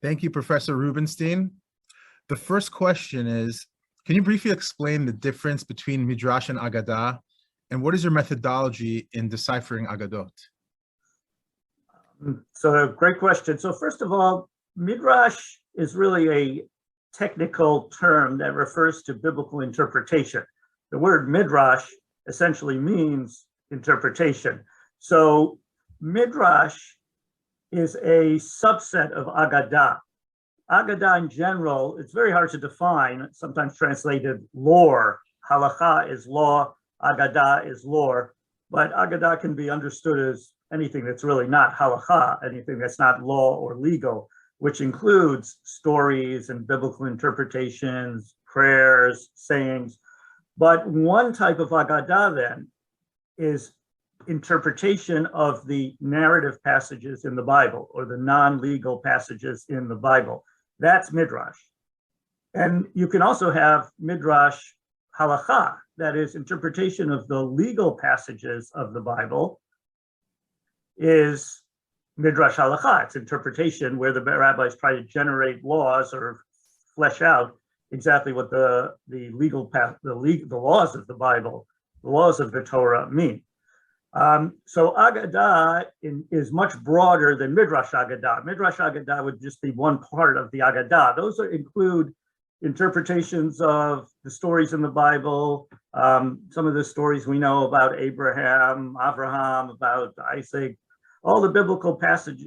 Thank you, Professor Rubenstein. The first question is, can you briefly explain the difference between Midrash and Aggadah, and what is your methodology in deciphering Aggadot? So great question. So first of all, Midrash is really a technical term that refers to biblical interpretation. The word Midrash essentially means interpretation. So Midrash is a subset of Aggadah. Aggadah in general, it's very hard to define, sometimes translated lore. Halakha is law, Aggadah is lore, but Aggadah can be understood as anything that's really not halakha, anything that's not law or legal, which includes stories and biblical interpretations, prayers, sayings. But one type of Aggadah then is interpretation of the narrative passages in the Bible or the non-legal passages in the Bible. That's Midrash. And you can also have Midrash halakha, that is interpretation of the legal passages of the Bible, is Midrash halakha. It's interpretation where the rabbis try to generate laws or flesh out exactly what the laws of the Bible, the laws of the Torah mean. So Aggadah is much broader than Midrash Aggadah. Midrash Aggadah would just be one part of the Aggadah. Those include interpretations of the stories in the Bible, some of the stories we know about Abraham, about Isaac, all the biblical passage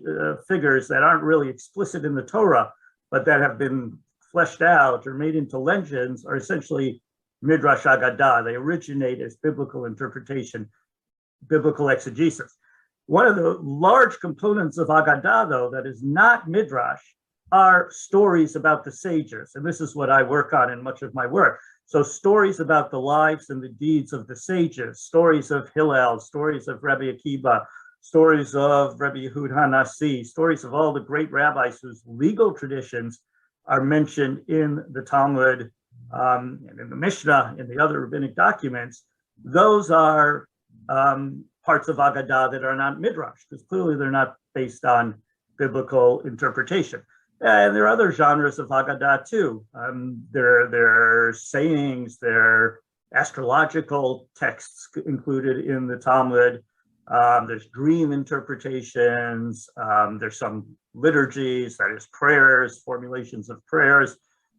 figures that aren't really explicit in the Torah, but that have been fleshed out or made into legends are essentially Midrash Aggadah. They originate as biblical interpretation, biblical exegesis. One of the large components of Aggadah, though, that is not Midrash, are stories about the sages. And this is what I work on in much of my work. So stories about the lives and the deeds of the sages, stories of Hillel, stories of Rabbi Akiva, stories of Rabbi Yehud HaNasi, stories of all the great rabbis whose legal traditions are mentioned in the Talmud and in the Mishnah, in the other rabbinic documents. Those are parts of Aggadah that are not Midrash, because clearly they're not based on biblical interpretation. And there are other genres of Aggadah too. There are sayings, there are astrological texts included in the Talmud. There's dream interpretations. There's some liturgies, that is prayers, formulations of prayers.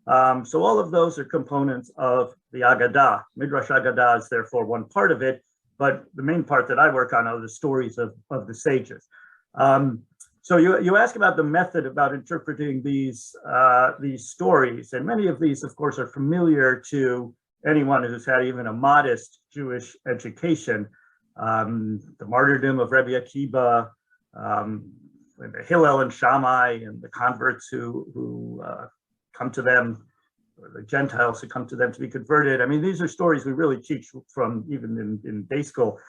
So all of those are components of the Aggadah. Midrash Aggadah is therefore one part of it, but the main part that I work on are the stories of the sages. So you ask about the method about interpreting these stories, and many of these, of course, are familiar to anyone who's had even a modest Jewish education. The martyrdom of Rabbi Akiva, the Hillel and Shammai, and the converts who come to them, or the Gentiles who come to them to be converted. I mean, these are stories we really teach from even in day school.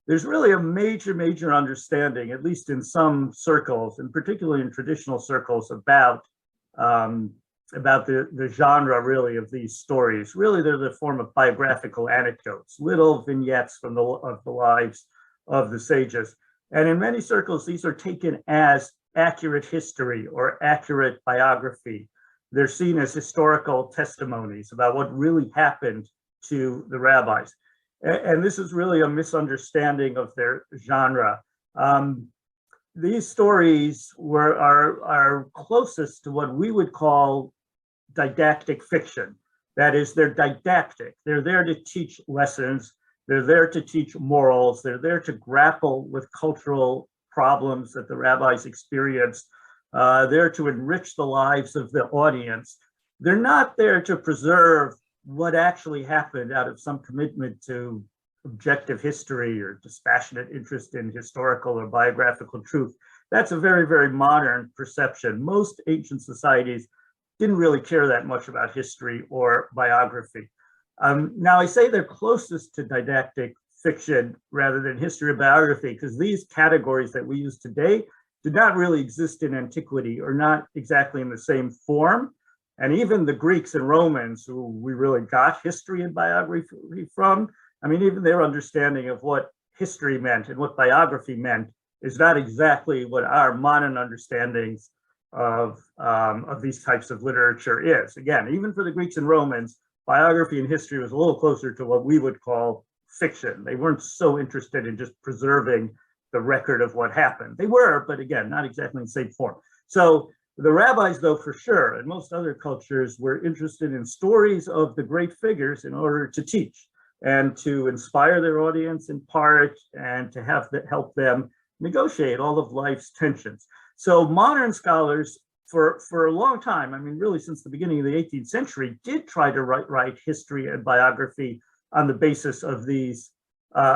There's really a major understanding, at least in some circles, and particularly in traditional circles, about the genre really of these stories. Really, they're the form of biographical anecdotes, little vignettes from the lives of the sages. And in many circles, these are taken as accurate history or accurate biography. They're seen as historical testimonies about what really happened to the rabbis. And this is really a misunderstanding of their genre. These stories are closest to what we would call didactic fiction. That is, they're didactic. They're there to teach lessons. They're there to teach morals. They're there to grapple with cultural problems that the rabbis experienced. There to enrich the lives of the audience. They're not there to preserve what actually happened out of some commitment to objective history or dispassionate interest in historical or biographical truth. That's a very modern perception. Most ancient societies didn't really care that much about history or biography. Now, I say they're closest to didactic fiction rather than history or biography because these categories that we use today did not really exist in antiquity, or not exactly in the same form. And even the Greeks and Romans, who we really got history and biography from, I mean, even their understanding of what history meant and what biography meant is not exactly what our modern understandings of these types of literature is. Again, even for the Greeks and Romans, biography and history was a little closer to what we would call fiction. They weren't so interested in just preserving the record of what happened. They were, but again, not exactly in the same form. So the rabbis, though, for sure, and most other cultures were interested in stories of the great figures in order to teach and to inspire their audience in part, and to help them negotiate all of life's tensions. So modern scholars, for a long time, I mean, really since the beginning of the 18th century, did try to write history and biography on the basis of these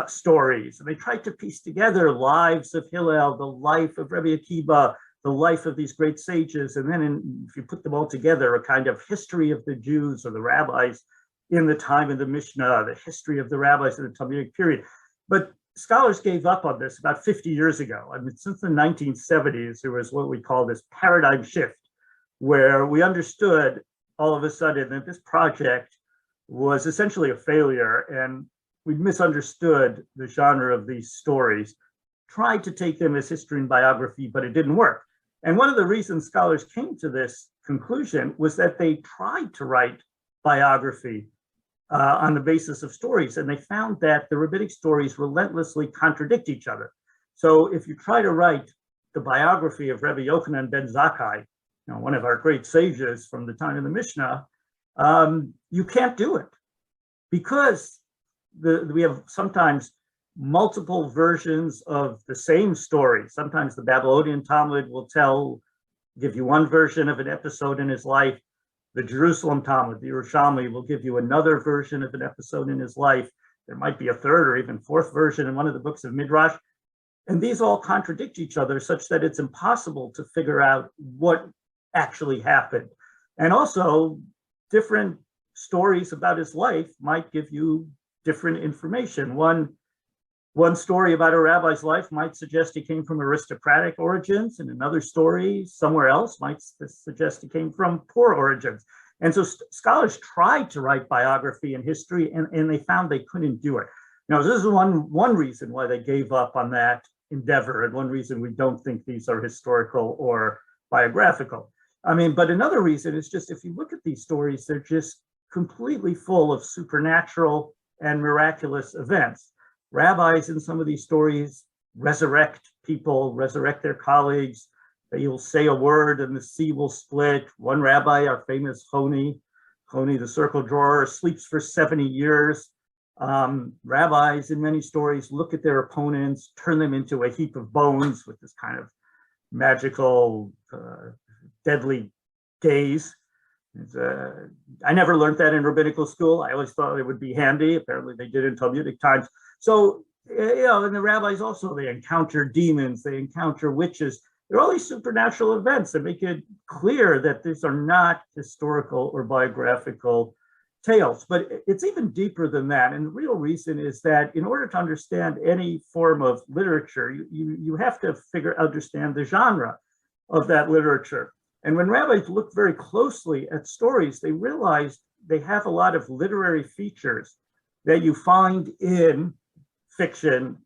stories. And they tried to piece together lives of Hillel, the life of Rabbi Akiva, the life of these great sages, and then if you put them all together, a kind of history of the Jews or the rabbis in the time of the Mishnah, the history of the rabbis in the Talmudic period. But scholars gave up on this about 50 years ago. I mean, since the 1970s, there was what we call this paradigm shift, where we understood all of a sudden that this project was essentially a failure, and we misunderstood the genre of these stories, tried to take them as history and biography, but it didn't work. And one of the reasons scholars came to this conclusion was that they tried to write biography on the basis of stories, and they found that the rabbinic stories relentlessly contradict each other. So if you try to write the biography of Rabbi Yochanan ben Zakkai, one of our great sages from the time of the Mishnah, you can't do it, because we have sometimes multiple versions of the same story. Sometimes the Babylonian Talmud will give you one version of an episode in his life. The Jerusalem Talmud, the Yerushalmi, will give you another version of an episode in his life. There might be a third or even fourth version in one of the books of Midrash. And these all contradict each other such that it's impossible to figure out what actually happened. And also, different stories about his life might give you different information. One story about a rabbi's life might suggest he came from aristocratic origins, and another story somewhere else might suggest he came from poor origins. And so scholars tried to write biography and history, and they found they couldn't do it. Now, this is one reason why they gave up on that endeavor, and one reason we don't think these are historical or biographical. I mean, but another reason is just, if you look at these stories, they're just completely full of supernatural and miraculous events. Rabbis in some of these stories resurrect people, resurrect their colleagues. You'll say a word and the sea will split. One rabbi, our famous Honi the circle drawer, sleeps for 70 years. Rabbis in many stories look at their opponents, turn them into a heap of bones with this kind of magical, deadly gaze. I never learned that in rabbinical school. I always thought it would be handy. Apparently they did in Talmudic times. So, and the rabbis also, they encounter demons, they encounter witches. There are all these supernatural events that make it clear that these are not historical or biographical tales. But it's even deeper than that. And the real reason is that in order to understand any form of literature, you have to understand the genre of that literature. And when rabbis look very closely at stories, they realize they have a lot of literary features that you find in fiction,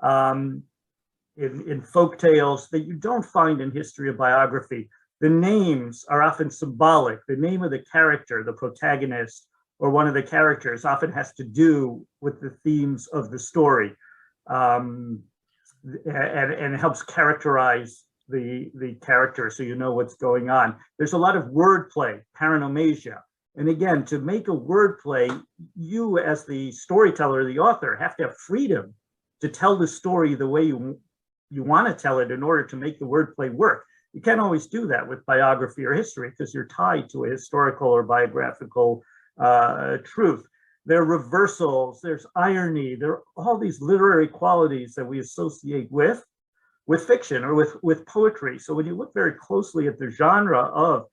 in folk tales, that you don't find in history or biography. The names are often symbolic. The name of the character, the protagonist, or one of the characters often has to do with the themes of the story, and it helps characterize the character so you know what's going on. There's a lot of wordplay, paronomasia. And again, to make a wordplay, you as the storyteller, the author, have to have freedom to tell the story the way you want to tell it in order to make the wordplay work. You can't always do that with biography or history because you're tied to a historical or biographical truth. There are reversals, there's irony, there are all these literary qualities that we associate with fiction or with poetry. So when you look very closely at the genre of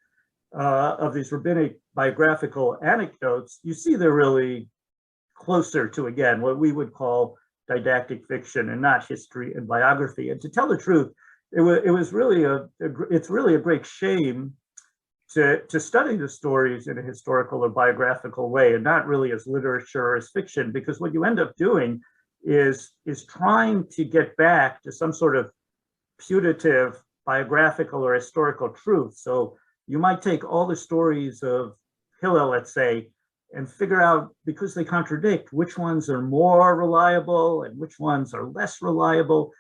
these rabbinic biographical anecdotes, you see they're really closer to, again, what we would call didactic fiction and not history and biography. And to tell the truth, it's really a great shame to study the stories in a historical or biographical way and not really as literature or as fiction, because what you end up doing is trying to get back to some sort of putative biographical or historical truth. So you might take all the stories of Hillel, let's say, and figure out, because they contradict, which ones are more reliable and which ones are less reliable.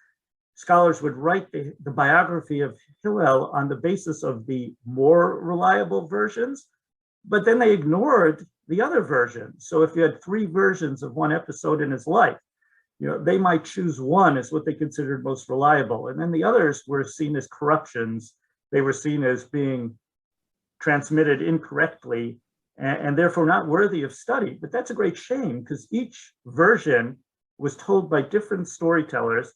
Scholars would write the biography of Hillel on the basis of the more reliable versions, but then they ignored the other versions. So if you had 3 versions of one episode in his life, they might choose one as what they considered most reliable. And then the others were seen as corruptions. They were seen as being transmitted incorrectly and therefore not worthy of study. But that's a great shame, because each version was told by different storytellers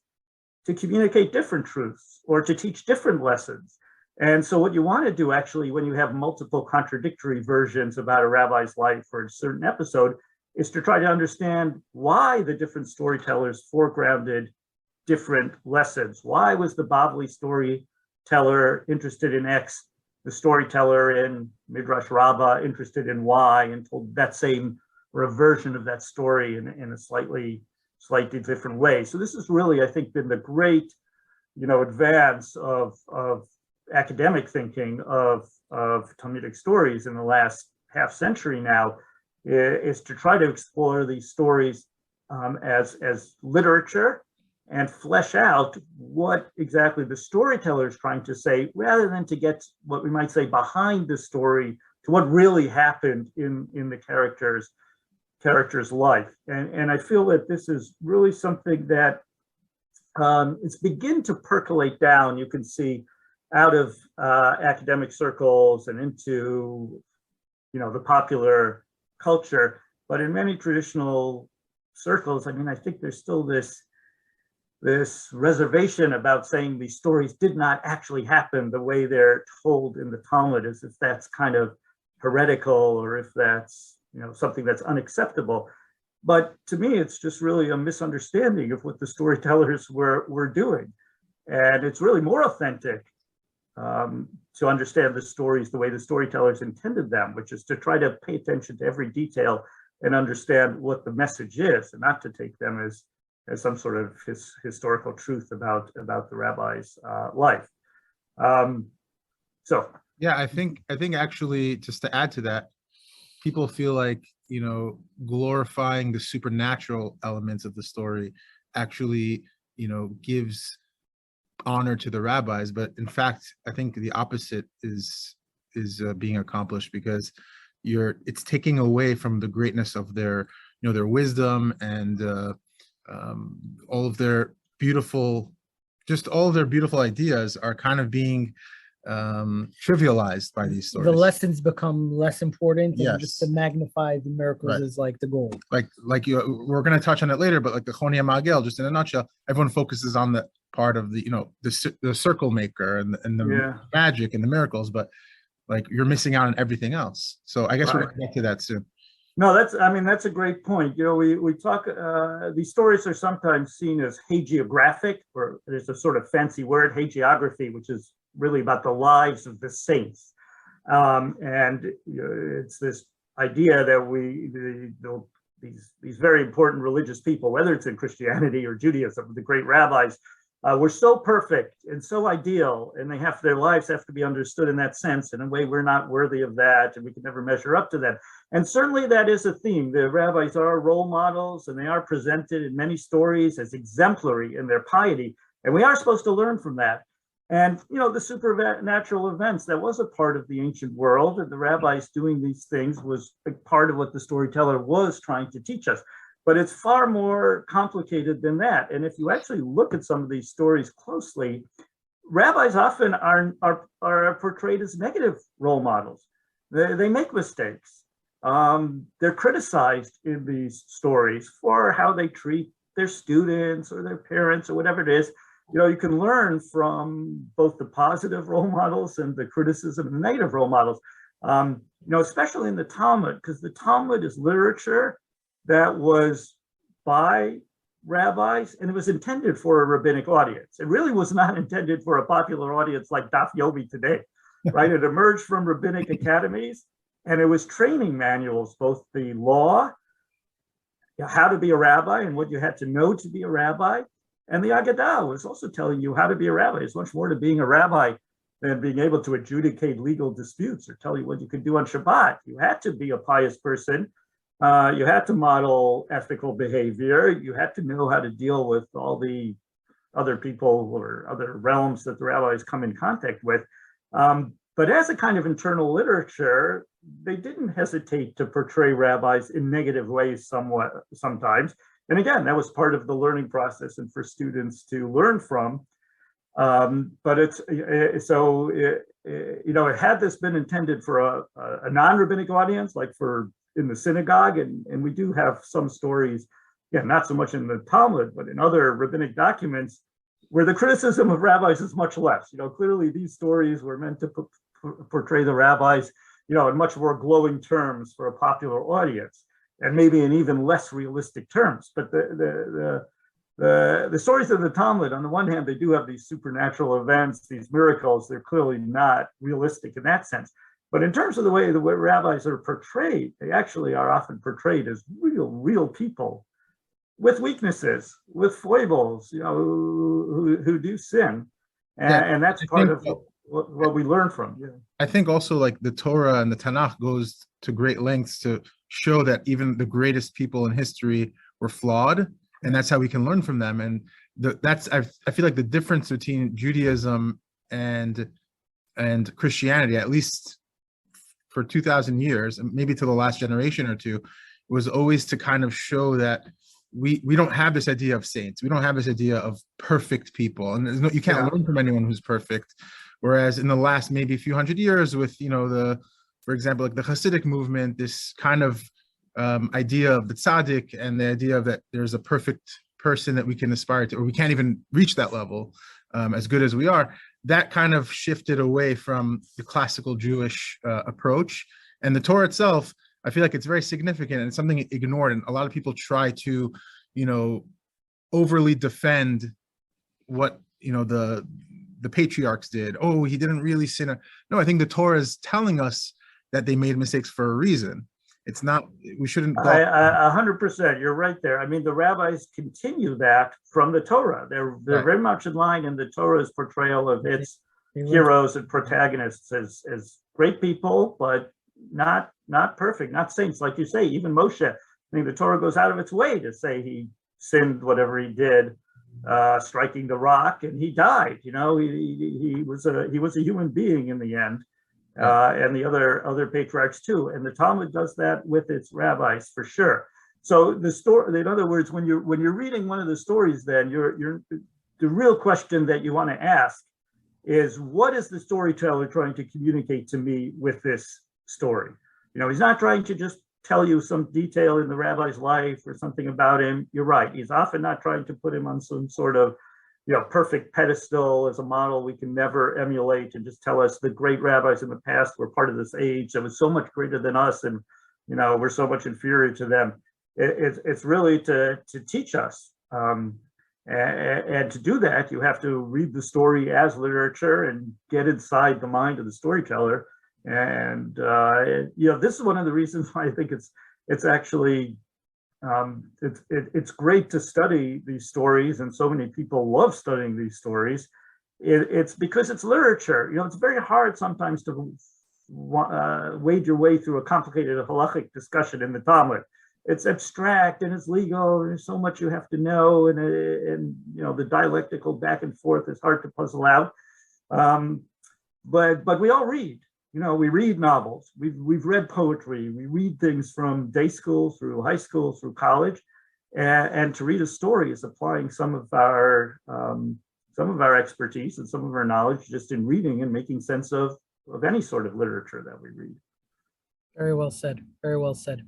to communicate different truths or to teach different lessons. And so what you want to do, actually, when you have multiple contradictory versions about a rabbi's life or a certain episode, is to try to understand why the different storytellers foregrounded different lessons. Why was the Bavli storyteller interested in X, the storyteller in Midrash Rabbah interested in Y, and told that same or a version of that story in a slightly different way? So this has really, I think, been the great, advance of academic thinking of Talmudic stories in the last half century now, is to try to explore these stories as literature and flesh out what exactly the storyteller is trying to say, rather than to get what we might say behind the story to what really happened in the character's life. And I feel that this is really something that it's begin to percolate down, you can see, out of academic circles and into the popular culture. But in many traditional circles, I think there's still this reservation about saying these stories did not actually happen the way they're told in the Talmud, as if that's kind of heretical or if that's something that's unacceptable. But to me, it's just really a misunderstanding of what the storytellers were doing. And it's really more authentic to understand the stories the way the storytellers intended them, which is to try to pay attention to every detail and understand what the message is, and not to take them as some sort of historical truth about the rabbi's life. So yeah, I think actually, just to add to that, people feel like glorifying the supernatural elements of the story actually gives honor to the rabbis, but in fact, I think the opposite is being accomplished, because it's taking away from the greatness of their their wisdom and all of their beautiful ideas are kind of being trivialized by these stories. The lessons become less important, and Yes. just to magnify the miracles Right. is like the goal. Like we're going to touch on it later, but like the Choni Magel, just in a nutshell, everyone focuses on the part of the the circle maker and the magic and the miracles, but like you're missing out on everything else. So I guess we're going to get to that soon. no, that's a great point. We talk, these stories are sometimes seen as hagiographic, or there's a sort of fancy word, hagiography, which is really about the lives of the saints. And it's this idea that these very important religious people, whether it's in Christianity or Judaism, the great rabbis, were so perfect and so ideal, and their lives have to be understood in that sense. In a way, we're not worthy of that, and we can never measure up to that. And certainly that is a theme. The rabbis are role models, and they are presented in many stories as exemplary in their piety, and we are supposed to learn from that. And the supernatural events, that was a part of the ancient world, and the rabbis doing these things was a part of what the storyteller was trying to teach us. But it's far more complicated than that. And if you actually look at some of these stories closely, rabbis often are portrayed as negative role models. They make mistakes. They're criticized in these stories for how they treat their students or their parents or whatever it is. You can learn from both the positive role models and the criticism and the negative role models, especially in the Talmud, because the Talmud is literature that was by rabbis, and it was intended for a rabbinic audience. It really was not intended for a popular audience like Daf Yomi today, right? It emerged from rabbinic academies, and it was training manuals, both the law, how to be a rabbi and what you had to know to be a rabbi, And the Aggadah was also telling you how to be a rabbi. There's much more to being a rabbi than being able to adjudicate legal disputes or tell you what you could do on Shabbat. You had to be a pious person. You had to model ethical behavior. You had to know how to deal with all the other people or other realms that the rabbis come in contact with. But as a kind of internal literature, they didn't hesitate to portray rabbis in negative ways sometimes. And again, that was part of the learning process and for students to learn from. But had this been intended for a non-rabbinic audience, like in the synagogue, and we do have some stories, not so much in the Talmud, but in other rabbinic documents, where the criticism of rabbis is much less. Clearly these stories were meant to portray the rabbis, in much more glowing terms for a popular audience, and maybe in even less realistic terms. But the stories of the Talmud, on the one hand, they do have these supernatural events, these miracles. They're clearly not realistic in that sense. But in terms of the way rabbis are portrayed, they actually are often portrayed as real people with weaknesses, with foibles, who do sin. And that's part of what we learn from. Yeah. I think also like the Torah and the Tanakh goes to great lengths to show that even the greatest people in history were flawed, and that's how we can learn from them. And I feel like the difference between Judaism and Christianity, at least for 2,000 years, and maybe to the last generation or two, was always to kind of show that we don't have this idea of saints. We don't have this idea of perfect people, and you can't learn from anyone who's perfect. Whereas in the last maybe few hundred years, with for example, like the Hasidic movement, this kind of idea of the tzaddik and the idea of that there's a perfect person that we can aspire to, or we can't even reach that level, as good as we are. That kind of shifted away from the classical Jewish approach. And the Torah itself, I feel like it's very significant and it's something ignored. And a lot of people try to, overly defend what, the patriarchs did. Oh, he didn't really sin. No, I think the Torah is telling us that they made mistakes for a reason. It's not, we shouldn't. 100%, you're right there. I mean, the rabbis continue that from the Torah. They're right. Very much in line in the Torah's portrayal of its heroes and protagonists as great people, but not perfect, not saints. Like you say, even Moshe, I mean, the Torah goes out of its way to say he sinned whatever he did, striking the rock, and he died. He was a human being in the end. And the other patriarchs too, and the Talmud does that with its rabbis for sure. So the story, in other words, when you're reading one of the stories, then the real question that you want to ask is, what is the storyteller trying to communicate to me with this story? He's not trying to just tell you some detail in the rabbi's life or something about him. You're right. He's often not trying to put him on some sort of perfect pedestal as a model we can never emulate, and just tell us the great rabbis in the past were part of this age that was so much greater than us, and we're so much inferior to them. It's really to teach us, and to do that, you have to read the story as literature and get inside the mind of the storyteller. And this is one of the reasons why I think it's actually it's great to study these stories, and so many people love studying these stories. It's because it's literature. It's very hard sometimes to wade your way through a complicated halachic discussion in the Talmud. It's abstract and it's legal, and there's so much you have to know, and the dialectical back and forth is hard to puzzle out. But we all read. We read novels, we've read poetry, we read things from day school through high school through college, and to read a story is applying some of our expertise and some of our knowledge just in reading and making sense of any sort of literature that we read. Very well said. Very well said.